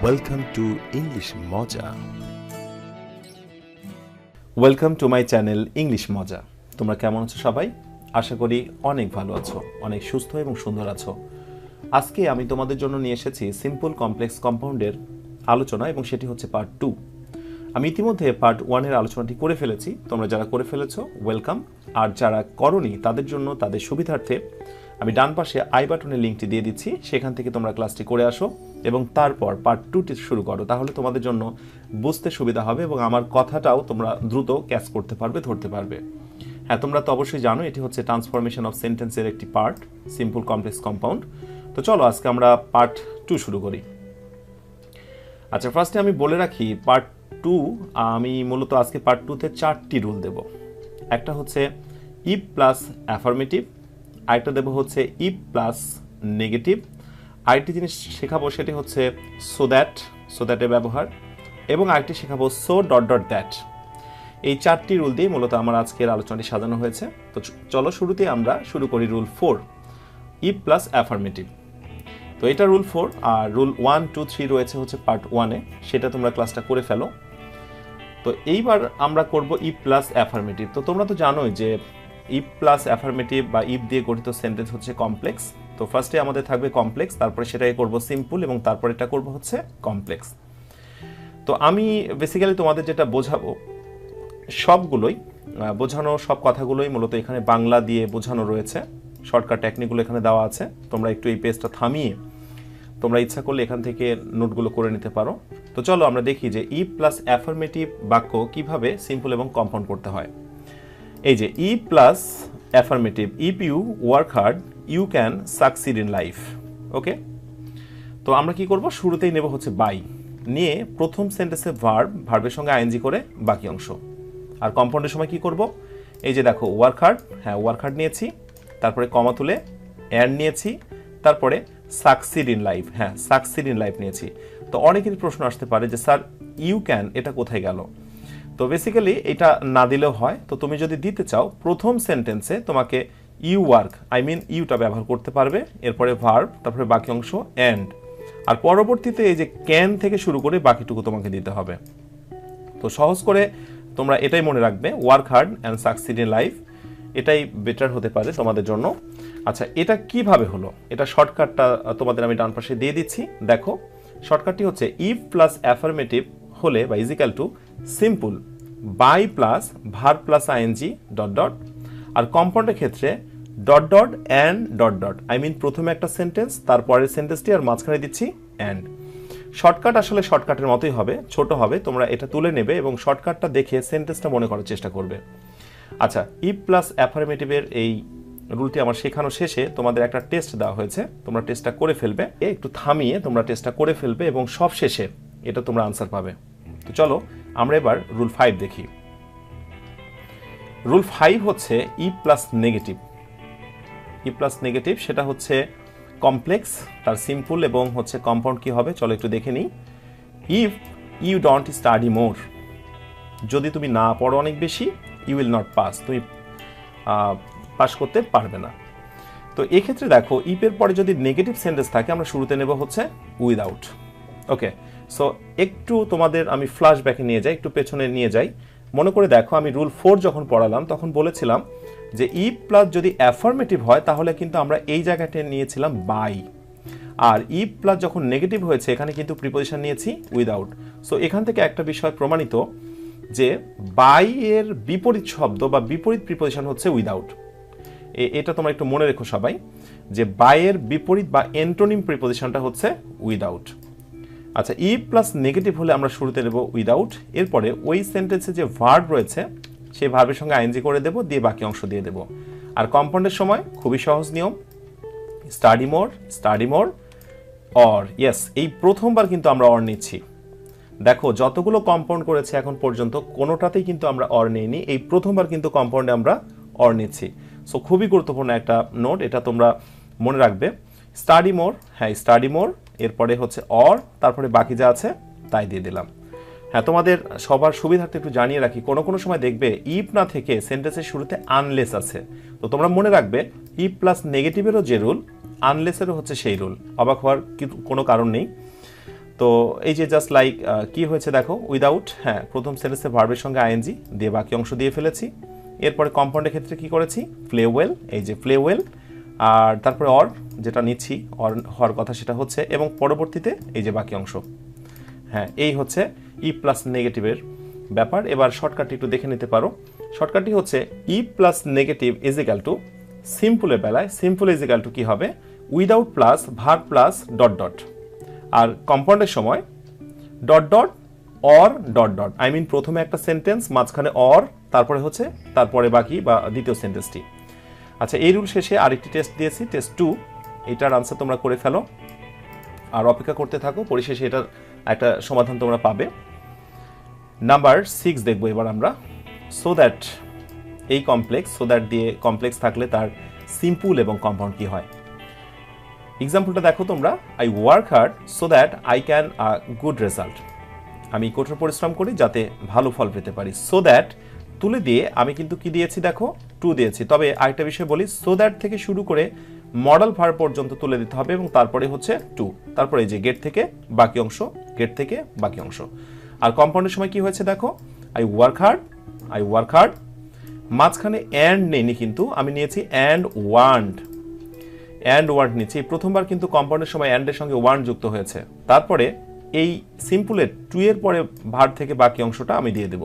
Welcome to English Moja. Welcome to my channel English Moja. তোমরা কেমন আছো সবাই? আশা করি অনেক ভালো আছো, অনেক সুস্থ এবং সুন্দর আছো। আজকে আমি তোমাদের জন্য নিয়ে এসেছি সিম্পল কমপ্লেক্স কম্পাউন্ডের আলোচনা এবং সেটি হচ্ছে পার্ট 2। আমি ইতিমধ্যে পার্ট 1 এর আলোচনাটি করে ফেলেছি। তোমরা যারা করে ফেলেছো ওয়েলকাম, আর যারা করোনি তাদের জন্য তাদের সুবিধার্থে আমি ডান পাশে আই বাটনের লিঙ্কটি দিয়ে দিচ্ছি, সেখান থেকে তোমরা ক্লাসটি করে আসো এবং তারপর পার্ট 2টি শুরু করো। তাহলে তোমাদের জন্য বুঝতে সুবিধা হবে এবং আমার কথাটাও তোমরা দ্রুত ক্যাচ করতে পারবে, ধরতে পারবে। হ্যাঁ, তোমরা তো অবশ্যই জানো এটি হচ্ছে ট্রান্সফরমেশন অফ সেন্টেন্সের একটি পার্ট, সিম্পল কমপ্লেক্স কম্পাউন্ড। তো চলো আজকে আমরা পার্ট 2 শুরু করি। আচ্ছা, ফার্স্টে আমি বলে রাখি পার্ট 2 আমি মূলত আজকে পার্ট 2তে 4টি রুল দেব। একটা হচ্ছে ইফ প্লাস অ্যাফার্মেটিভ, আরেকটা দেব হচ্ছে ইফ প্লাস নেগেটিভ, আরেকটি জিনিস শেখাবো সেটি হচ্ছে সো দ্যাটের ব্যবহার, এবং আরেকটি শেখাবো সো ডট ডট দ্যাট। এই 4টি রুল দিয়ে মূলত আমার আজকের আলোচনাটি সাজানো হয়েছে। তো চলো শুরুতে আমরা শুরু করি রুল 4, ইফ প্লাস অ্যাফার্মেটিভ। তো এটা রুল 4, আর রুল 1, 2, 3 রয়েছে হচ্ছে পার্ট 1-এ, সেটা তোমরা ক্লাসটা করে ফেলো। তো এইবার আমরা করব ইফ প্লাস অ্যাফার্মেটিভ। তো তোমরা তো জানোই যে ইফ প্লাস অ্যাফার্মেটিভ বা ইফ দিয়ে গঠিত সেন্টেন্স হচ্ছে কমপ্লেক্স। তো ফার্স্টে আমাদের থাকবে কমপ্লেক্স, তারপরে সেটাকে করব সিম্পল এবং তারপরে এটা করব হচ্ছে কমপ্লেক্স। তো আমি বেসিক্যালি তোমাদের যেটা বোঝাবো সবগুলোই বোঝানো, সব কথাগুলোই মূলত এখানে বাংলা দিয়ে বোঝানো রয়েছে। শর্টকাট টেকনিকগুলো এখানে দেওয়া আছে। তোমরা একটু এই পেজটা থামিয়ে তোমরা ইচ্ছা করলে এখান থেকে নোটগুলো করে নিতে পারো। তো চলো আমরা দেখি যে ইফ প্লাস অ্যাফার্মেটিভ বাক্য কিভাবে সিম্পল এবং কম্পাউন্ড করতে হয়। এই যে if plus affirmative, if you work hard you can succeed in life. Okay, তো আমরা কি করব, শুরুতেই নেব হচ্ছে বাই, নিয়ে প্রথম সেন্টেন্সে ভার্বের সঙ্গে আইএনজি করে বাকি অংশ। আর কম্পাউন্ডের সময় কি করব, এই যে দেখো ওয়ার্ক হার্ড, হ্যাঁ ওয়ার্ক হার্ড নিয়েছি, তারপরে কমা তুলে অ্যান্ড নিয়েছি, তারপরে সাকসিড ইন লাইফ, হ্যাঁ সাকসিড ইন লাইফ নিয়েছি। তো অনেকেরই প্রশ্ন আসতে পারে যে স্যার ইউ ক্যান এটা কোথায় গেল। তো বেসিক্যালি এটা না দিলেও হয়। তো তুমি যদি দিতে চাও প্রথম সেন্টেন্সে তোমাকে ইউ ওয়ার্ক ইউটা ব্যবহার করতে পারবে, এরপরে ভার্ব, তারপরে বাকি অংশ অ্যান্ড, আর পরবর্তীতে এই যে ক্যান থেকে শুরু করে বাকিটুকু তোমাকে দিতে হবে। তো সহজ করে তোমরা এটাই মনে রাখবে, work hard and succeed in life, এটাই বেটার হতে পারে তোমাদের জন্য। আচ্ছা, এটা কিভাবে হলো, এটা শর্টকাটটা তোমাদের আমি ডান পাশে দিয়ে দিচ্ছি। দেখো শর্টকাটটি হচ্ছে ইফ প্লাস অ্যাফার্মেটিভ হলে বা is equal to simple by plus verb plus ING dot dot, আর কম্পাউন্ডের ক্ষেত্রে dot dot and dot dot, প্রথমে একটা সেন্টেন্স, তারপরের সেন্টেন্সটি, আর মাঝখানে দিচ্ছি অ্যান্ড। শর্টকাট আসলে শর্টকাটের মতোই হবে, ছোট হবে, তোমরা এটা তুলে নেবে এবং শর্টকাটটা দেখে সেন্টেন্সটা মনে করার চেষ্টা করবে। আচ্ছা, ইফ প্লাস অ্যাফার্মেটিভের এই রুলটি আমার শেখানো শেষে তোমাদের একটা টেস্ট দেওয়া হয়েছে, তোমরা টেস্টটা করে ফেলবে, একটু থামিয়ে তোমরা টেস্টটা করে ফেলবে এবং সব শেষে এটা তোমরা আনসার পাবে। তো চলো আমরা এবার রুল 5 দেখি। রুল 5 হচ্ছে if plus negative. If plus negative সেটা হচ্ছে কমপ্লেক্স, তার সিম্পল এবং হচ্ছে কম্পাউন্ড কি হবে চলো একটু দেখে নিই। If you don't study more, যদি তুমি না পড়ো অনেক বেশি, ইউ উইল নট পাস, তুমি পাস করতে পারবে না। তো এক্ষেত্রে দেখো ইফের পরে যদি নেগেটিভ সেন্টেন্স থাকে আমরা শুরুতে নেব হচ্ছে উইদাউট। ওকে, সো একটু তোমাদের আমি ফ্ল্যাশ ব্যাকে নিয়ে যাই, একটু পেছনে নিয়ে যাই। মনে করে দেখো আমি রুল 4 যখন পড়ালাম তখন বলেছিলাম যে ইফ প্লাস যদি অ্যাফার্মেটিভ হয় তাহলে কিন্তু আমরা এই জায়গাটা নিয়েছিলাম বাই, আর ইফ প্লাস যখন নেগেটিভ হয়েছে এখানে কিন্তু প্রিপোজিশন নিয়েছি উইদাউট। সো এখান থেকে একটা বিষয় প্রমাণিত যে বাই এর বিপরীত শব্দ বা বিপরীত প্রিপোজিশন হচ্ছে উইদাউট। এটা তোমরা একটু মনে রেখো সবাই, যে বাই এর বিপরীত বা এন্টোনিম প্রিপোজিশনটা হচ্ছে উইদাউট। আচ্ছা, ইফ প্লাস নেগেটিভ হলে আমরা শুরুতে নেব উইদাউট, এরপরে ওই সেন্টেন্সে যে ভার্ব রয়েছে সেই ভার্বের সঙ্গে আইএনজি করে দেব, দিয়ে বাকি অংশ দিয়ে দেব। আর কম্পাউন্ডের সময় খুবই সহজ নিয়ম, স্টাডি মোর অর, ইয়েস এই প্রথমবার কিন্তু আমরা অর নিচ্ছি। দেখো যতগুলো কম্পাউন্ড করেছে এখন পর্যন্ত কোনোটাতেই কিন্তু আমরা অর নিইনি, এই প্রথমবার কিন্তু কম্পাউন্ডে আমরা অর নিচ্ছি। সো খুবই গুরুত্বপূর্ণ একটা নোট, এটা তোমরা মনে রাখবে। স্টাডি মোর, হ্যাঁ স্টাডি মোর, এরপরে হচ্ছে অর, তারপরে বাকি যা আছে তাই দিয়ে দিলাম। হ্যাঁ, তোমাদের সবার সুবিধার্থে একটু জানিয়ে রাখি, কোনো সময় দেখবে ইফ না থেকে সেন্টেন্সের শুরুতে আনলেস আছে। তো তোমরা মনে রাখবে ইফ প্লাস নেগেটিভেরও যে রুল, আনলেসেরও হচ্ছে সেই রুল, অবাক হওয়ার কোনো কারণ নেই। তো এই যে জাস্ট লাইক কি হয়েছে দেখো, উইদাউট, হ্যাঁ প্রথম সেন্টেন্সে ভার্বের সঙ্গে আইএনজি দিয়ে বাকি অংশ দিয়ে ফেলেছি। এরপরে কম্পাউন্ডের ক্ষেত্রে কি করেছি, প্লে ওয়েল, এই যে প্লে ওয়েল, আর তারপরে অর যেটা নিচ্ছি অর হওয়ার কথা সেটা হচ্ছে, এবং পরবর্তীতে এই যে বাকি অংশ। হ্যাঁ এই হচ্ছে ই প্লাস নেগেটিভের ব্যাপার। এবার শর্টকাটটি একটু দেখে নিতে পারো। শর্টকাটটি হচ্ছে ই plus negative is equal to, সিম্পলের বেলায় সিম্পল ইজ ইকাল টু কী হবে, without plus verb plus dot dot, আর কম্পাউন্ডের সময় dot dot or dot dot, I mean প্রথমে একটা সেন্টেন্স, মাঝখানে অর, তারপরে হচ্ছে তারপরে বাকি বা দ্বিতীয় সেন্টেন্সটি। আচ্ছা এই রুল শেষে আরেকটি টেস্ট দিয়েছি, টেস্ট 2, এটার আনসার তোমরা করে ফেলো আর অপেক্ষা করতে থাকো, পরিশেষে এটার একটা সমাধান তোমরা পাবে। নাম্বার 6 দেখবো এবার আমরা, সো দ্যাট, এই কমপ্লেক্স, সো দ্যাট দিয়ে কমপ্লেক্স থাকলে তার সিম্পল এবং কম্পাউন্ড কি হয়। এক্সাম্পলটা দেখো তোমরা, I work hard so that I can a good result, আমি কঠোর পরিশ্রম করি যাতে ভালো ফল পেতে পারি। সো দ্যাট তুলে দিয়ে আমি কিন্তু কি দিয়েছি দেখো, টু দিয়েছি। তবে আরেকটা বিষয় বলি, সো দ্যাট থেকে শুরু করে মডেল ভার্ব পর্যন্ত তুলে দিতে হবে এবং তারপরে হচ্ছে টু, তারপরে এই যে গেট থেকে বাকি অংশ, গেট থেকে বাকি অংশ। আর কম্পাউন্ডের সময় কি হয়েছে দেখো, I work hard, I work hard, মাঝখানে অ্যান্ড নেইনি কিন্তু আমি নিয়েছি অ্যান্ড ওয়ান্ট, অ্যান্ড ওয়ান্ট নিচ্ছি। প্রথমবার কিন্তু কম্পাউন্ডের সময় অ্যান্ডের সঙ্গে ওয়ান্ট যুক্ত হয়েছে, তারপরে এই সিম্পলের টু এর পরে ভার্ব থেকে বাকি অংশটা আমি দিয়ে দেব।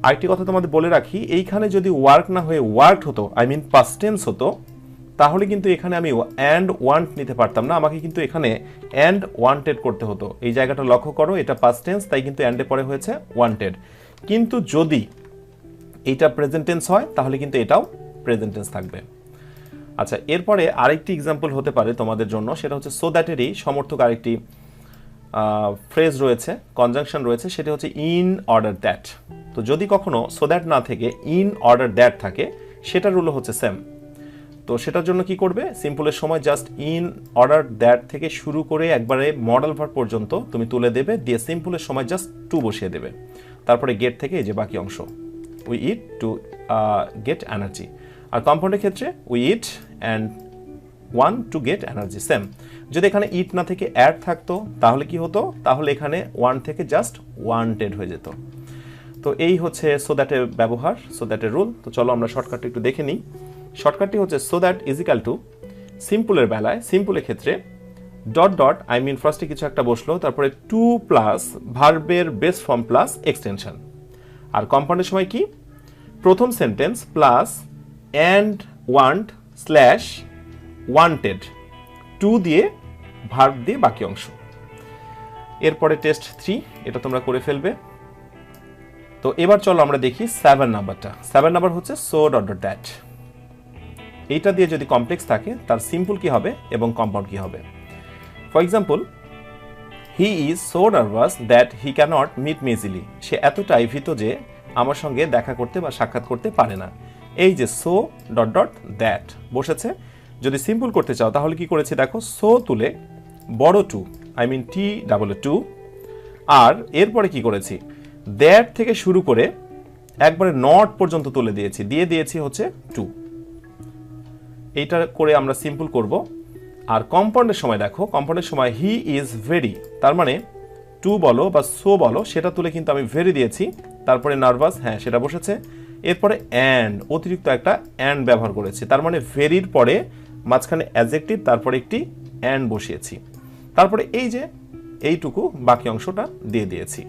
আরেকটি কথা তোমাদের বলে রাখি, এইখানে যদি ওয়ার্ক না হয়ে ওয়ার্কড হতো, আই মিন পাস্ট টেন্স হতো, তাহলে কিন্তু এখানে আমি অ্যান্ড ওয়ান্ট নিতে পারতাম না, আমাকে কিন্তু এখানে অ্যান্ড ওয়ান্টেড করতে হতো। এই জায়গাটা লক্ষ্য করো, এটা পাস্ট টেন্স, তাই কিন্তু অ্যান্ডে পরে হয়েছে ওয়ান্টেড। কিন্তু যদি এইটা প্রেজেন্ট টেন্স হয় তাহলে কিন্তু এটাও প্রেজেন্ট টেন্স থাকবে। আচ্ছা এরপরে আরেকটি এক্সাম্পল হতে পারে তোমাদের জন্য, সেটা হচ্ছে সো দ্যাটেরই সমর্থক আরেকটি ফ্রেজ রয়েছে, কনজাংশন রয়েছে, সেটা হচ্ছে ইন অর্ডার দ্যাট। তো যদি কখনো সো দ্যাট না থেকে ইন অর্ডার দ্যাট থাকে, সেটার রুলও হচ্ছে সেম। তো সেটার জন্য কি করবে, সিম্পলের সময় জাস্ট ইন অর্ডার দ্যাট থেকে শুরু করে একবারে মডেল ভার্ব পর্যন্ত তুমি তুলে দেবে, দিয়ে সিম্পলের সময় জাস্ট টু বসিয়ে দেবে, তারপরে গেট থেকে এই যে বাকি অংশ, we eat to get energy. আর কম্পাউন্ডের ক্ষেত্রে we eat and one to get energy, same. যদি এখানে ইট না থেকে অ্যাড থাকতো তাহলে কি হতো, তাহলে এখানে ওয়ান থেকে জাস্ট ওয়ান্টেড হয়ে যেত। তো এই হচ্ছে সো দ্যাটের ব্যবহার, সো দ্যাটের রুল। তো চলো আমরা শর্টকাটটা একটু দেখে নিই। শর্টকাটটি হচ্ছে সো দ্যাট ইজিক্যাল টু, সিম্পলের বেলায় সিম্পলের ক্ষেত্রে ডট ডট, আই মিন ফার্স্টে কিছু একটা বসলো, তারপরে টু প্লাস ভার্বের বেস ফর্ম প্লাস এক্সটেনশন। আর কম্পাউন্ডের সময় কি, প্রথম sentence plus and want slash wanted, to দিয়ে ভার্ব দিয়ে বাকি অংশ। এরপরে টেস্ট 3, এটা তোমরা করে ফেলবে। তো এবার চলো আমরা দেখি 7 নাম্বারটা। 7 নাম্বার হচ্ছে সো ডট ডট দ্যাট, এইটা দিয়ে যদি কমপ্লেক্স থাকে তার সিম্পল কি হবে এবং কম্পাউন্ড কি হবে। For example, he is so nervous that he can't meet me easily, সে এতটাই ভীত যে আমার সঙ্গে দেখা করতে বা সাক্ষাৎ করতে পারে না। এই যে সো ডট ডট দ্যাট বসেছে। যদি সিম্পল করতে চাও তাহলে কি করেছি দেখো, সো তুলে বড় too, I mean T double two, আর এরপরে কি করেছি, দ্যাট থেকে শুরু করে একবারে নট পর্যন্ত তুলে দিয়েছি, দিয়ে দিয়েছি হচ্ছে টু। এইটা করে আমরা সিম্পল করব। আর কম্পাউন্ডের সময় দেখো, কম্পাউন্ডের সময় হি ইজ ভেরি, তার মানে টু বলো বা সো বলো, সেটা তুলে কিন্তু আমি ভেরি দিয়েছি, তারপরে নার্ভাস, হ্যাঁ সেটা বসেছে, এরপরে অ্যান্ড, অতিরিক্ত একটা অ্যান্ড ব্যবহার করেছি, তার মানে ভেরির পরে মাঝখানে অ্যাডজেক্টিভ, তারপরে একটি অ্যান্ড বসিয়েছি, তারপরে এই যে এইটুকু বাকি অংশটা দিয়ে দিয়েছি।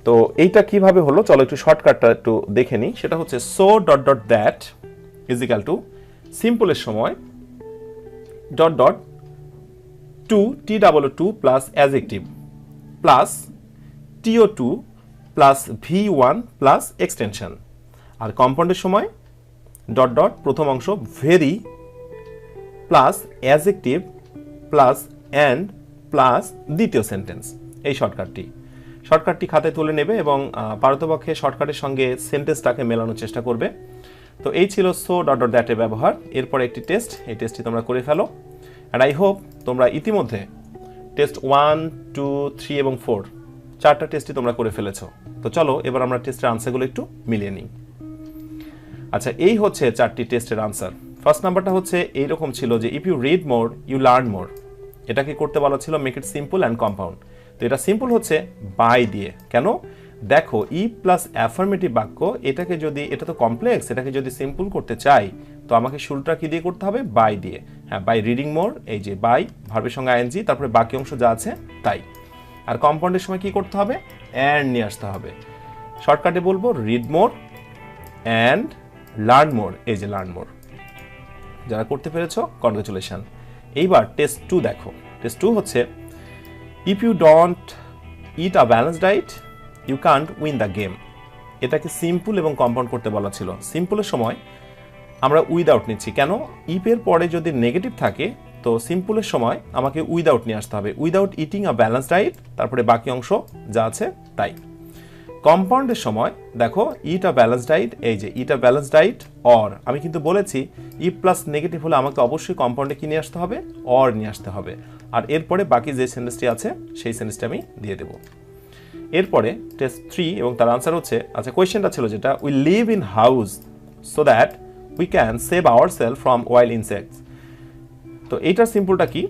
তো এইটা কিভাবে হলো চলো একটু শর্টকাটটা একটু দেখে নিই। সেটা হচ্ছে so dot dot that is equal to, সিম্পলের সময় dot dot too, T double two plus adjective plus T O to plus V one plus extension. আর কম্পাউন্ডের সময় ডট ডট প্রথম অংশ very plus adjective plus and plus দ্বিতীয় সেন্টেন্স। এই শর্টকাটটি খাতায় তুলে নেবে এবং পারতপক্ষে শর্টকাটের সঙ্গে সেন্টেন্সটাকে মেলানোর চেষ্টা করবে। তো এই ছিল সো ডট ডট দ্যাটের ব্যবহার। এরপরে একটি টেস্ট, এই টেস্টটি তোমরা করে ফেলো। অ্যান্ড আই হোপ তোমরা ইতিমধ্যে টেস্ট 1, 2, 3 এবং 4 চারটা টেস্টই তোমরা করে ফেলেছো। তো চলো এবার আমরা টেস্টের আনসারগুলো একটু মিলিয়ে নিই। আচ্ছা এই হচ্ছে চারটি টেস্টের আনসার। ফার্স্ট নাম্বারটা হচ্ছে এইরকম ছিল যে if you read more you learn more, এটাকে করতে বলা ছিল make it simple and compound. এটা সিম্পল হচ্ছে বাই দিয়ে। কেন? দেখো ই প্লাস অ্যাফার্মেটিভ বাক্য, এটা তো কমপ্লেক্স, এটাকে যদি সিম্পল করতে চাই তো আমাকে শুরুটা কি দিয়ে করতে হবে? বাই দিয়ে। হ্যাঁ, বাই রিডিং মোর, এই যে বাই ভার্বের সঙ্গে আইএনজি, তারপরে বাকি অংশ যা আছে তাই। আর কম্পাউন্ডের সময় কি করতে হবে? অ্যান্ড নিয়ে আসতে হবে। শর্টকাটে বলবো read more and learn more, এই যে লার্ন মোর। যারা করতে পেরেছো কনগ্রাচুলেশন। এইবার টেস্ট 2 দেখো। টেস্ট 2 হচ্ছে if you don't eat a balance diet you can't win the game. এটাকে সিম্পল এবং কম্পাউন্ড করতে বলা ছিল। সিম্পলের সময় আমরা উইদাউট নিচ্ছি। কেন? ইফের পরে যদি নেগেটিভ থাকে তো সিম্পলের সময় আমাকে উইদাউট নিয়ে আসতে হবে। উইদাউট ইটিং আ ব্যালেন্স ডায়েট, তারপরে বাকি অংশ যা আছে তাই। কম্পাউন্ডের সময় দেখো ইট আ ব্যালেন্স ডায়েট, এই যে ইট আ ব্যালেন্স ডায়েট অর, আমি কিন্তু বলেছি ই প্লাস নেগেটিভ হলে আমাকে অবশ্যই কম্পাউন্ডে কি নিয়ে আসতে হবে? অর নিয়ে আসতে হবে। আর এরপরে বাকি যে সেন্টেন্সটি আছে সেই সেন্টেন্সটি আমি দিয়ে দেব। এরপরে টেস্ট 3 এবং তার আনসার হচ্ছে, আচ্ছা কোয়েশ্চেনটা ছিল যেটা, we live in house so that we can save ourself from wild insects. তো এইটার সিম্পলটা কি?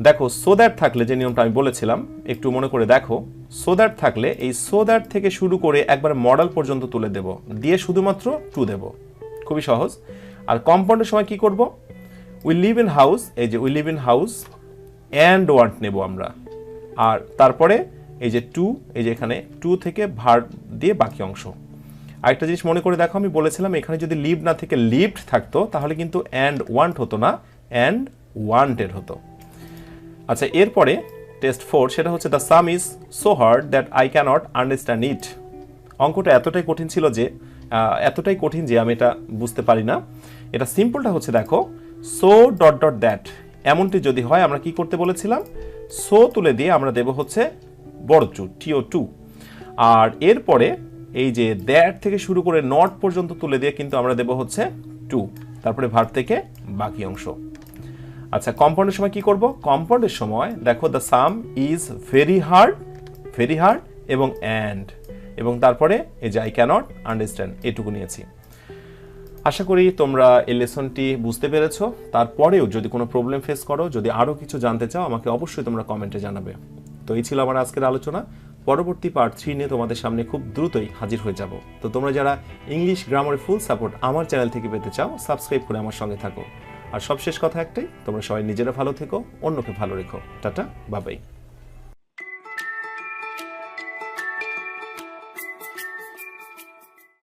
দেখো সো দ্যাট থাকলে যে নিয়মটা আমি বলেছিলাম একটু মনে করে দেখো, সো দ্যাট থাকলে এই সো দ্যাট থেকে শুরু করে একবার মডেল পর্যন্ত তুলে দেব, দিয়ে শুধুমাত্র টু দেব। খুবই সহজ। আর কম্পাউন্ডের সময় কি করব? উই লিভ ইন হাউস, এই যে we live in house and want নেব আমরা। আর তারপরে এই যে টু, এই যে এখানে টু থেকে ভার্ব দিয়ে বাকি অংশ। আরেকটা জিনিস মনে করে দেখো, আমি বলেছিলাম এখানে যদি লিভ না থেকে লিভড থাকতো তাহলে কিন্তু অ্যান্ড ওয়ান্ট হতো না, অ্যান্ড ওয়ান্টেড হতো। আচ্ছা এরপরে টেস্ট 4, সেটা হচ্ছে the sum is so hard that I cannot understand it. অঙ্কটা এতটাই কঠিন যে আমি এটা বুঝতে পারি না। এটা সিম্পলটা হচ্ছে দেখো সো ডট ডট দ্যাট, এমনটি যদি হয় আমরা কি করতে বলেছিলাম? সো তুলে দিয়ে আমরা দেব হচ্ছে বড় TO2। আর এরপরে এই যে দ্যাট থেকে শুরু করে নট পর্যন্ত তুলে দিয়ে কিন্তু আমরা দেব হচ্ছে টু, তারপরে ভার্ব থেকে বাকি অংশ। আচ্ছা কম্পাউন্ডের সময় কি করব? কম্পাউন্ডের সময় দেখো the sum is very hard এবং অ্যান্ড, এবং তারপরে এই যে আই ক্যানট আন্ডারস্ট্যান্ড, এটুকু নিয়েছি। আশা করি তোমরা এই লেসনটি বুঝতে পেরেছো। তারপরেও যদি কোনো প্রবলেম ফেস করো, যদি আরও কিছু জানতে চাও, আমাকে অবশ্যই তোমরা কমেন্টে জানাবে। তো এই ছিল আমার আজকের আলোচনা। পরবর্তী পার্ট 3 নিয়ে তোমাদের সামনে খুব দ্রুতই হাজির হয়ে যাব। তো তোমরা যারা ইংলিশ গ্রামারের ফুল সাপোর্ট আমার চ্যানেল থেকে পেতে চাও, সাবস্ক্রাইব করে আমার সঙ্গে থাকো। আর সবশেষ কথা একটাই, তোমরা সবাই নিজেরা ভালো থেকো, অন্যকে ভালো রেখো। Tata, bye bye.